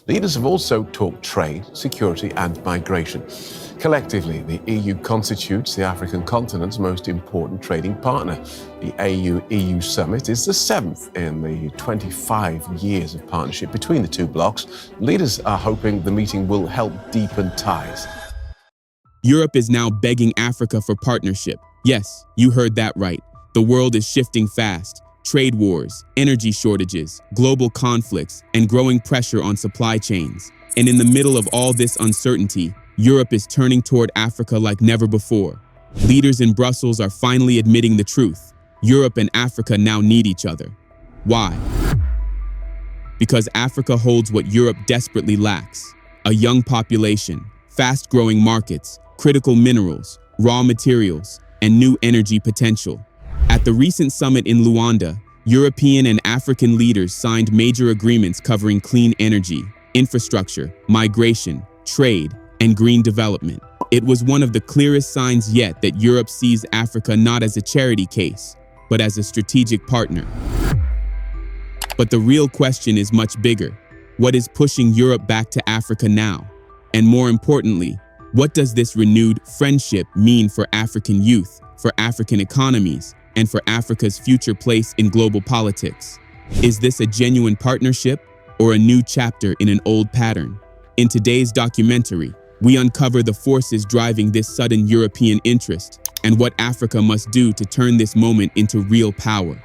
Leaders have also talked trade, security and migration. Collectively, the EU constitutes the African continent's most important trading partner. The AU-EU summit is the seventh in the 25 years of partnership between the two blocs. Leaders are hoping the meeting will help deepen ties. Europe is now begging Africa for partnership. Yes, you heard that right. The world is shifting fast. Trade wars, energy shortages, global conflicts, and growing pressure on supply chains. And in the middle of all this uncertainty, Europe is turning toward Africa like never before. Leaders in Brussels are finally admitting the truth. Europe and Africa now need each other. Why? Because Africa holds what Europe desperately lacks: a young population, fast-growing markets, critical minerals, raw materials, and new energy potential. At the recent summit in Luanda, European and African leaders signed major agreements covering clean energy, infrastructure, migration, trade, and green development. It was one of the clearest signs yet that Europe sees Africa not as a charity case, but as a strategic partner. But the real question is much bigger. What is pushing Europe back to Africa now? And more importantly, what does this renewed friendship mean for African youth, for African economies, and for Africa's future place in global politics? Is this a genuine partnership or a new chapter in an old pattern? In today's documentary, we uncover the forces driving this sudden European interest and what Africa must do to turn this moment into real power.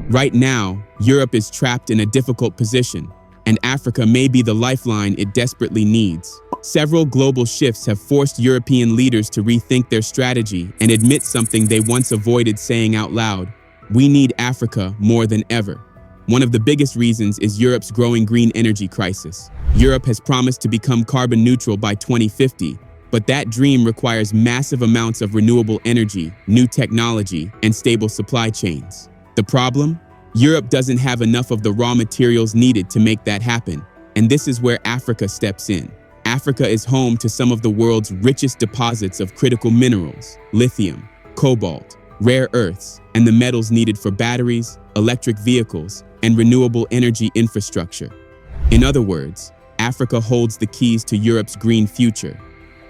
Right now, Europe is trapped in a difficult position, and Africa may be the lifeline it desperately needs. Several global shifts have forced European leaders to rethink their strategy and admit something they once avoided saying out loud: we need Africa more than ever. One of the biggest reasons is Europe's growing green energy crisis. Europe has promised to become carbon neutral by 2050, but that dream requires massive amounts of renewable energy, new technology, and stable supply chains. The problem? Europe doesn't have enough of the raw materials needed to make that happen, and this is where Africa steps in. Africa is home to some of the world's richest deposits of critical minerals: lithium, cobalt, rare earths, and the metals needed for batteries, electric vehicles, and renewable energy infrastructure. In other words, Africa holds the keys to Europe's green future.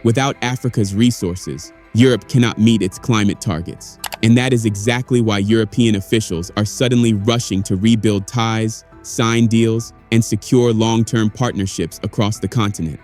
Without Africa's resources, Europe cannot meet its climate targets. And that is exactly why European officials are suddenly rushing to rebuild ties, sign deals, and secure long-term partnerships across the continent.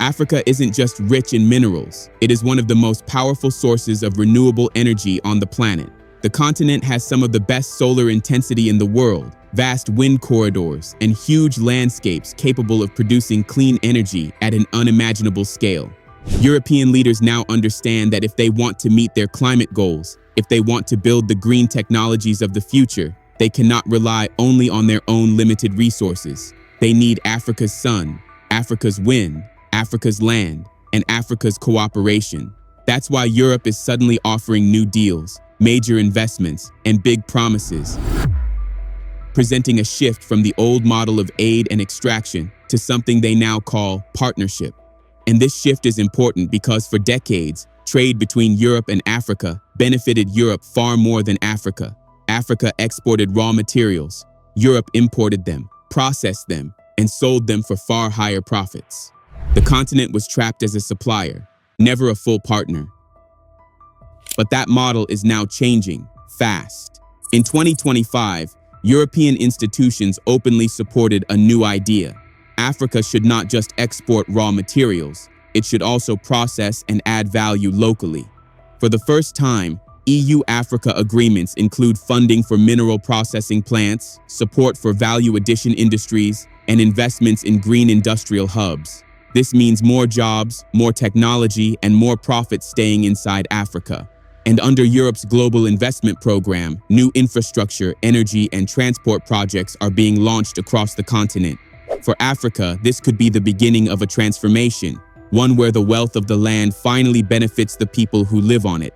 Africa isn't just rich in minerals, it is one of the most powerful sources of renewable energy on the planet. The continent has some of the best solar intensity in the world, vast wind corridors, and huge landscapes capable of producing clean energy at an unimaginable scale. European leaders now understand that if they want to meet their climate goals, if they want to build the green technologies of the future, they cannot rely only on their own limited resources. They need Africa's sun, Africa's wind, Africa's land, and Africa's cooperation. That's why Europe is suddenly offering new deals, major investments, and big promises, presenting a shift from the old model of aid and extraction to something they now call partnership. And this shift is important because for decades, trade between Europe and Africa benefited Europe far more than Africa. Africa exported raw materials, Europe imported them, processed them, and sold them for far higher profits. The continent was trapped as a supplier, never a full partner. But that model is now changing, fast. In 2025, European institutions openly supported a new idea. Africa should not just export raw materials, it should also process and add value locally. For the first time, EU-Africa agreements include funding for mineral processing plants, support for value addition industries, and investments in green industrial hubs. This means more jobs, more technology, and more profits staying inside Africa. And under Europe's global investment program, new infrastructure, energy, and transport projects are being launched across the continent. For Africa, this could be the beginning of a transformation, one where the wealth of the land finally benefits the people who live on it.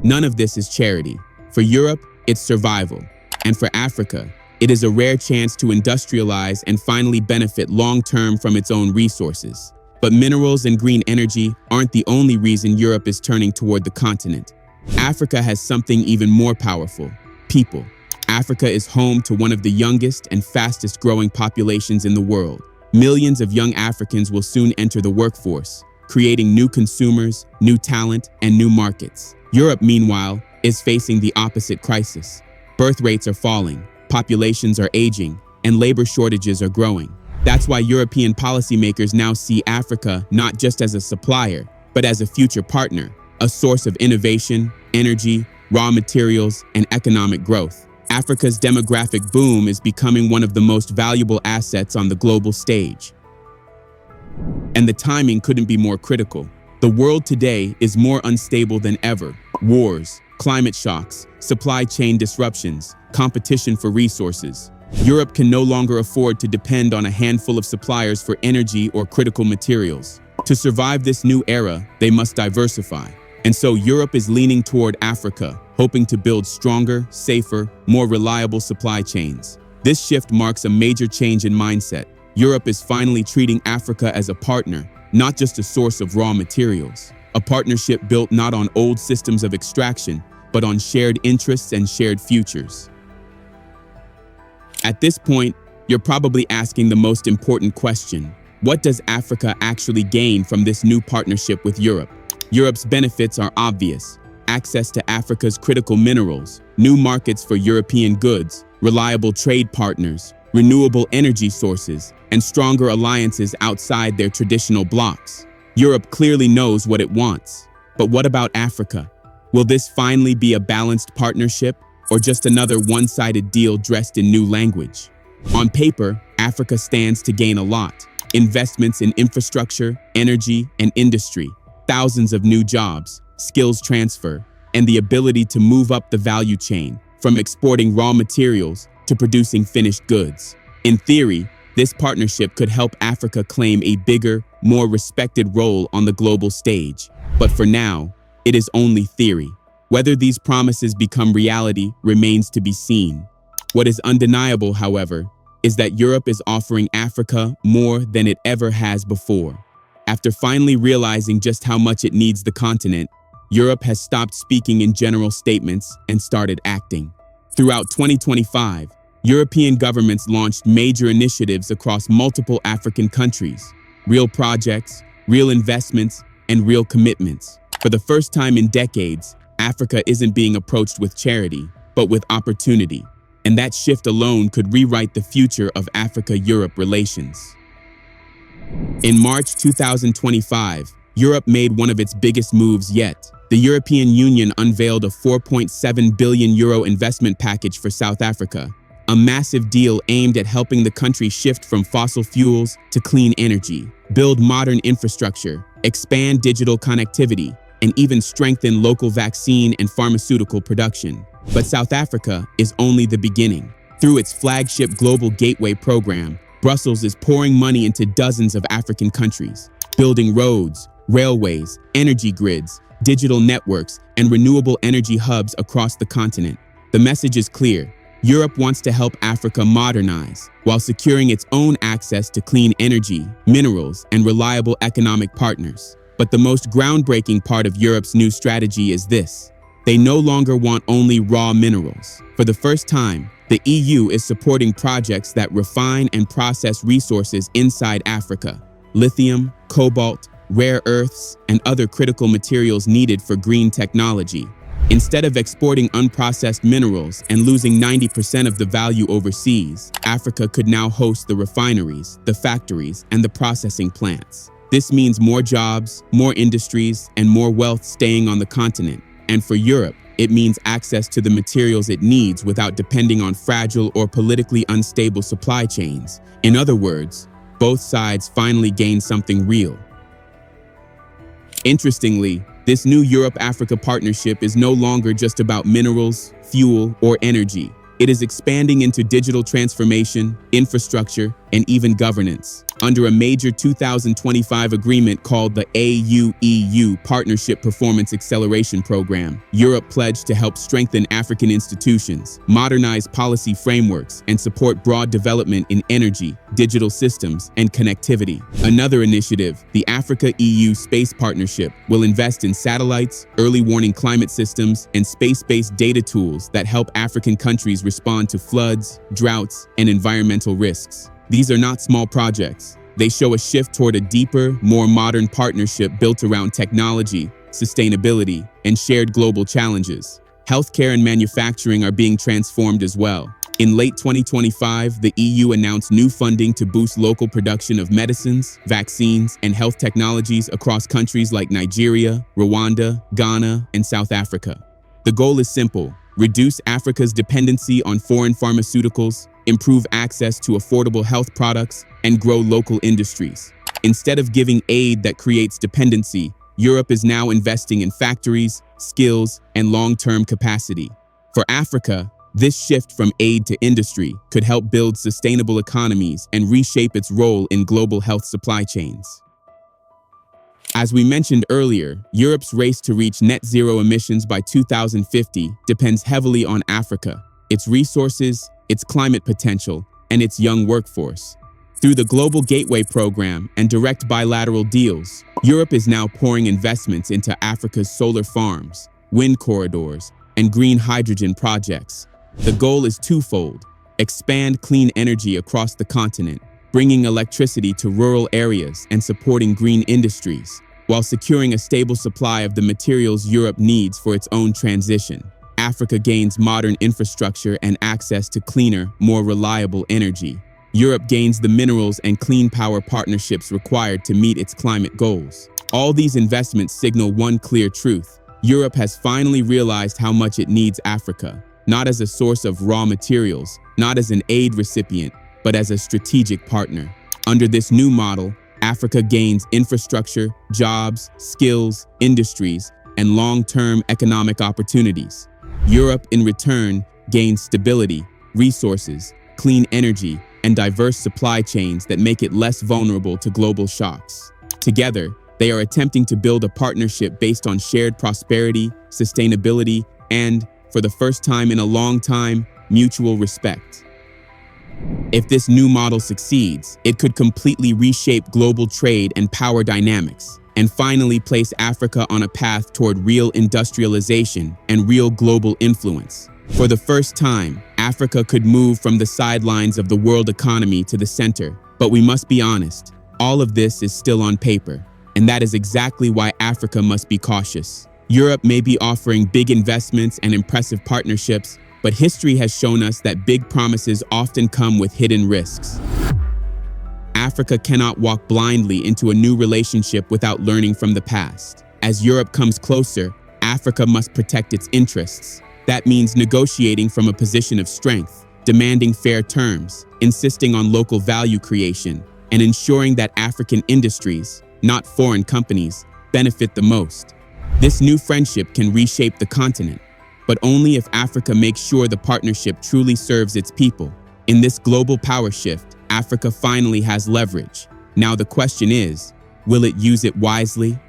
None of this is charity. For Europe, it's survival. And for Africa, it is a rare chance to industrialize and finally benefit long-term from its own resources. But minerals and green energy aren't the only reason Europe is turning toward the continent. Africa has something even more powerful: people. Africa is home to one of the youngest and fastest growing populations in the world. Millions of young Africans will soon enter the workforce, creating new consumers, new talent, and new markets. Europe, meanwhile, is facing the opposite crisis. Birth rates are falling, populations are aging, and labor shortages are growing. That's why European policymakers now see Africa not just as a supplier, but as a future partner, a source of innovation, energy, raw materials, and economic growth. Africa's demographic boom is becoming one of the most valuable assets on the global stage. And the timing couldn't be more critical. The world today is more unstable than ever. Wars, climate shocks, supply chain disruptions, competition for resources. Europe can no longer afford to depend on a handful of suppliers for energy or critical materials. To survive this new era, they must diversify. And so Europe is leaning toward Africa, hoping to build stronger, safer, more reliable supply chains. This shift marks a major change in mindset. Europe is finally treating Africa as a partner, not just a source of raw materials. A partnership built not on old systems of extraction, but on shared interests and shared futures. At this point, you're probably asking the most important question. What does Africa actually gain from this new partnership with Europe? Europe's benefits are obvious: access to Africa's critical minerals, new markets for European goods, reliable trade partners, renewable energy sources, and stronger alliances outside their traditional blocs. Europe clearly knows what it wants. But what about Africa? Will this finally be a balanced partnership, or just another one-sided deal dressed in new language? On paper, Africa stands to gain a lot: investments in infrastructure, energy, and industry, thousands of new jobs, skills transfer, and the ability to move up the value chain, from exporting raw materials to producing finished goods. In theory, this partnership could help Africa claim a bigger, more respected role on the global stage. But for now, it is only theory. Whether these promises become reality remains to be seen. What is undeniable, however, is that Europe is offering Africa more than it ever has before. After finally realizing just how much it needs the continent, Europe has stopped speaking in general statements and started acting. Throughout 2025, European governments launched major initiatives across multiple African countries: real projects, real investments, and real commitments. For the first time in decades, Africa isn't being approached with charity, but with opportunity. And that shift alone could rewrite the future of Africa-Europe relations. In March 2025, Europe made one of its biggest moves yet. The European Union unveiled a €4.7 billion investment package for South Africa, a massive deal aimed at helping the country shift from fossil fuels to clean energy, build modern infrastructure, expand digital connectivity, and even strengthen local vaccine and pharmaceutical production. But South Africa is only the beginning. Through its flagship Global Gateway program, Brussels is pouring money into dozens of African countries, building roads, railways, energy grids, digital networks, and renewable energy hubs across the continent. The message is clear: Europe wants to help Africa modernize, while securing its own access to clean energy, minerals, and reliable economic partners. But the most groundbreaking part of Europe's new strategy is this: they no longer want only raw minerals. For the first time, the EU is supporting projects that refine and process resources inside Africa: lithium, cobalt, rare earths, and other critical materials needed for green technology. Instead of exporting unprocessed minerals and losing 90% of the value overseas, Africa could now host the refineries, the factories, and the processing plants. This means more jobs, more industries, and more wealth staying on the continent. And for Europe, it means access to the materials it needs without depending on fragile or politically unstable supply chains. In other words, both sides finally gain something real. Interestingly, this new Europe-Africa partnership is no longer just about minerals, fuel, or energy. It is expanding into digital transformation, infrastructure, and even governance. Under a major 2025 agreement called the AU-EU Partnership Performance Acceleration Program, Europe pledged to help strengthen African institutions, modernize policy frameworks, and support broad development in energy, digital systems, and connectivity. Another initiative, the Africa-EU Space Partnership, will invest in satellites, early warning climate systems, and space-based data tools that help African countries respond to floods, droughts, and environmental risks. These are not small projects. They show a shift toward a deeper, more modern partnership built around technology, sustainability, and shared global challenges. Healthcare and manufacturing are being transformed as well. In late 2025, the EU announced new funding to boost local production of medicines, vaccines, and health technologies across countries like Nigeria, Rwanda, Ghana, and South Africa. The goal is simple: reduce Africa's dependency on foreign pharmaceuticals, improve access to affordable health products, and grow local industries. Instead of giving aid that creates dependency, Europe is now investing in factories, skills, and long-term capacity. For Africa, this shift from aid to industry could help build sustainable economies and reshape its role in global health supply chains. As we mentioned earlier, Europe's race to reach net zero emissions by 2050 depends heavily on Africa, its resources, its climate potential, and its young workforce. Through the Global Gateway Program and direct bilateral deals, Europe is now pouring investments into Africa's solar farms, wind corridors, and green hydrogen projects. The goal is twofold: expand clean energy across the continent, bringing electricity to rural areas and supporting green industries, while securing a stable supply of the materials Europe needs for its own transition. Africa gains modern infrastructure and access to cleaner, more reliable energy. Europe gains the minerals and clean power partnerships required to meet its climate goals. All these investments signal one clear truth: Europe has finally realized how much it needs Africa, not as a source of raw materials, not as an aid recipient, but as a strategic partner. Under this new model, Africa gains infrastructure, jobs, skills, industries, and long-term economic opportunities. Europe, in return, gains stability, resources, clean energy, and diverse supply chains that make it less vulnerable to global shocks. Together, they are attempting to build a partnership based on shared prosperity, sustainability, and, for the first time in a long time, mutual respect. If this new model succeeds, it could completely reshape global trade and power dynamics, and finally place Africa on a path toward real industrialization and real global influence. For the first time, Africa could move from the sidelines of the world economy to the center. But we must be honest, all of this is still on paper, and that is exactly why Africa must be cautious. Europe may be offering big investments and impressive partnerships, but history has shown us that big promises often come with hidden risks. Africa cannot walk blindly into a new relationship without learning from the past. As Europe comes closer, Africa must protect its interests. That means negotiating from a position of strength, demanding fair terms, insisting on local value creation, and ensuring that African industries, not foreign companies, benefit the most. This new friendship can reshape the continent, but only if Africa makes sure the partnership truly serves its people. In this global power shift, Africa finally has leverage. Now the question is, will it use it wisely?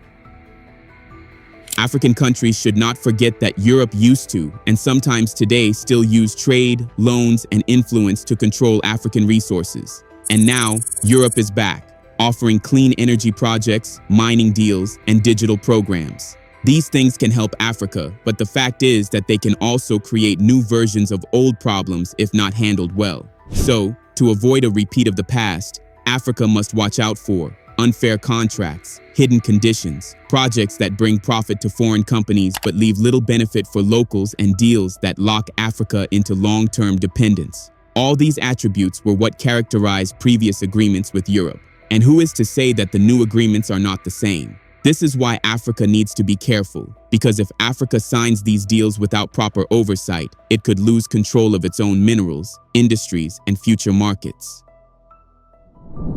African countries should not forget that Europe used to, and sometimes today still use trade, loans, and influence to control African resources. And now, Europe is back, offering clean energy projects, mining deals, and digital programs. These things can help Africa, but the fact is that they can also create new versions of old problems if not handled well. So, to avoid a repeat of the past, Africa must watch out for unfair contracts, hidden conditions, projects that bring profit to foreign companies but leave little benefit for locals, and deals that lock Africa into long-term dependence. All these attributes were what characterized previous agreements with Europe. And who is to say that the new agreements are not the same? This is why Africa needs to be careful, because if Africa signs these deals without proper oversight, it could lose control of its own minerals, industries, and future markets.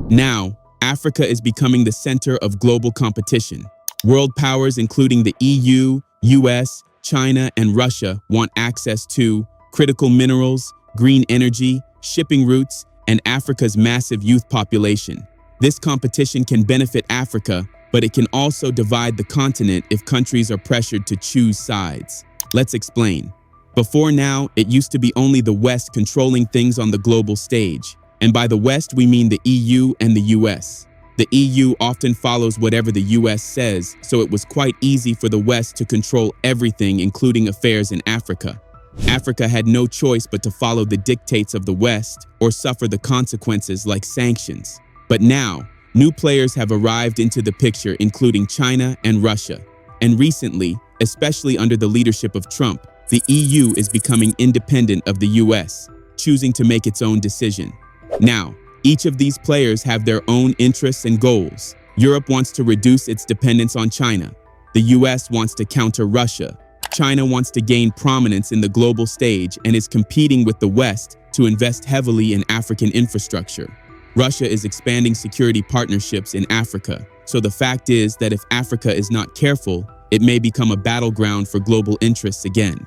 Now, Africa is becoming the center of global competition. World powers including the EU, US, China, and Russia want access to critical minerals, green energy, shipping routes, and Africa's massive youth population. This competition can benefit Africa, but it can also divide the continent if countries are pressured to choose sides. Let's explain. Before now, it used to be only the West controlling things on the global stage. And by the West, we mean the EU and the US. The EU often follows whatever the US says, so it was quite easy for the West to control everything, including affairs in Africa. Africa had no choice but to follow the dictates of the West or suffer the consequences like sanctions. But now, new players have arrived into the picture, including China and Russia. And recently, especially under the leadership of Trump, the EU is becoming independent of the US, choosing to make its own decision. Now, each of these players have their own interests and goals. Europe wants to reduce its dependence on China. The US wants to counter Russia. China wants to gain prominence in the global stage and is competing with the West to invest heavily in African infrastructure. Russia is expanding security partnerships in Africa, so the fact is that if Africa is not careful, it may become a battleground for global interests again.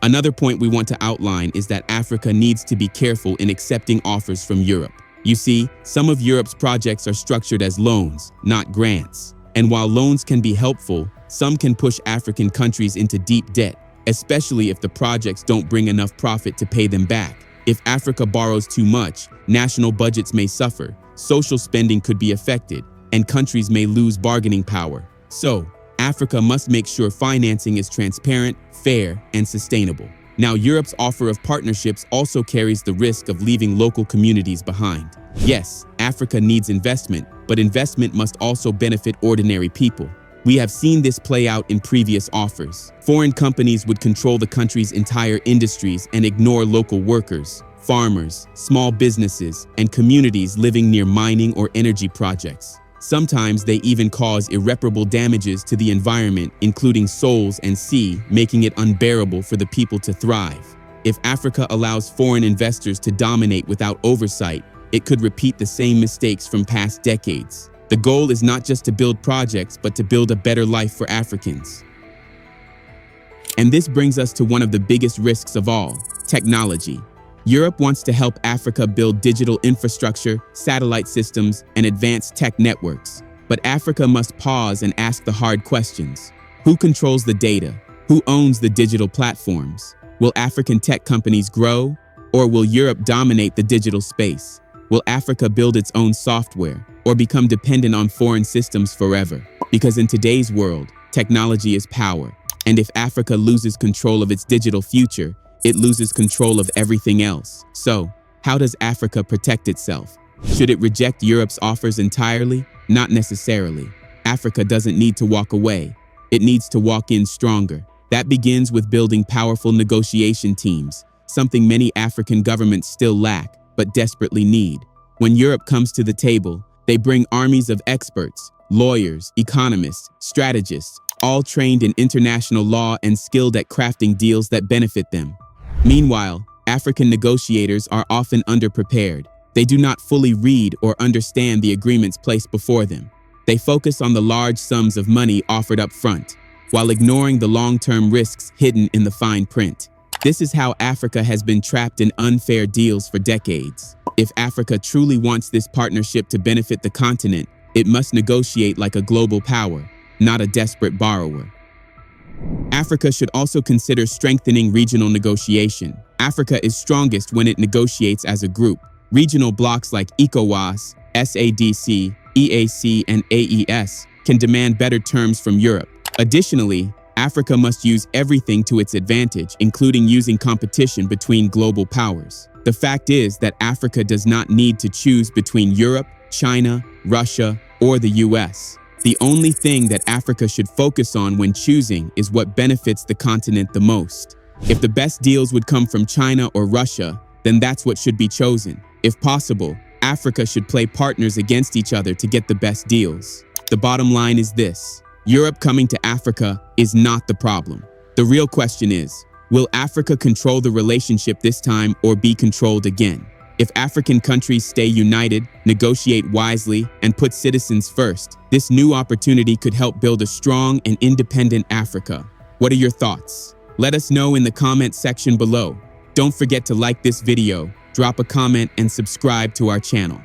Another point we want to outline is that Africa needs to be careful in accepting offers from Europe. You see, some of Europe's projects are structured as loans, not grants. And while loans can be helpful, some can push African countries into deep debt, especially if the projects don't bring enough profit to pay them back. If Africa borrows too much, national budgets may suffer, social spending could be affected, and countries may lose bargaining power. So, Africa must make sure financing is transparent, fair, and sustainable. Now, Europe's offer of partnerships also carries the risk of leaving local communities behind. Yes, Africa needs investment, but investment must also benefit ordinary people. We have seen this play out in previous offers. Foreign companies would control the country's entire industries and ignore local workers, farmers, small businesses, and communities living near mining or energy projects. Sometimes they even cause irreparable damages to the environment, including souls and sea, making it unbearable for the people to thrive. If Africa allows foreign investors to dominate without oversight, it could repeat the same mistakes from past decades. The goal is not just to build projects, but to build a better life for Africans. And this brings us to one of the biggest risks of all, technology. Europe wants to help Africa build digital infrastructure, satellite systems, and advanced tech networks. But Africa must pause and ask the hard questions. Who controls the data? Who owns the digital platforms? Will African tech companies grow? Or will Europe dominate the digital space? Will Africa build its own software or become dependent on foreign systems forever? Because in today's world, technology is power. And if Africa loses control of its digital future, it loses control of everything else. So, how does Africa protect itself? Should it reject Europe's offers entirely? Not necessarily. Africa doesn't need to walk away. It needs to walk in stronger. That begins with building powerful negotiation teams, something many African governments still lack, but desperately need. When Europe comes to the table, they bring armies of experts, lawyers, economists, strategists, all trained in international law and skilled at crafting deals that benefit them. Meanwhile, African negotiators are often underprepared. They do not fully read or understand the agreements placed before them. They focus on the large sums of money offered up front, while ignoring the long-term risks hidden in the fine print. This is how Africa has been trapped in unfair deals for decades. If Africa truly wants this partnership to benefit the continent, it must negotiate like a global power, not a desperate borrower. Africa should also consider strengthening regional negotiation. Africa is strongest when it negotiates as a group. Regional blocs like ECOWAS, SADC, EAC, and AES can demand better terms from Europe. Additionally, Africa must use everything to its advantage, including using competition between global powers. The fact is that Africa does not need to choose between Europe, China, Russia, or the US. The only thing that Africa should focus on when choosing is what benefits the continent the most. If the best deals would come from China or Russia, then that's what should be chosen. If possible, Africa should play partners against each other to get the best deals. The bottom line is this: Europe coming to Africa is not the problem. The real question is, will Africa control the relationship this time or be controlled again? If African countries stay united, negotiate wisely, and put citizens first, this new opportunity could help build a strong and independent Africa. What are your thoughts? Let us know in the comment section below. Don't forget to like this video, drop a comment, and subscribe to our channel.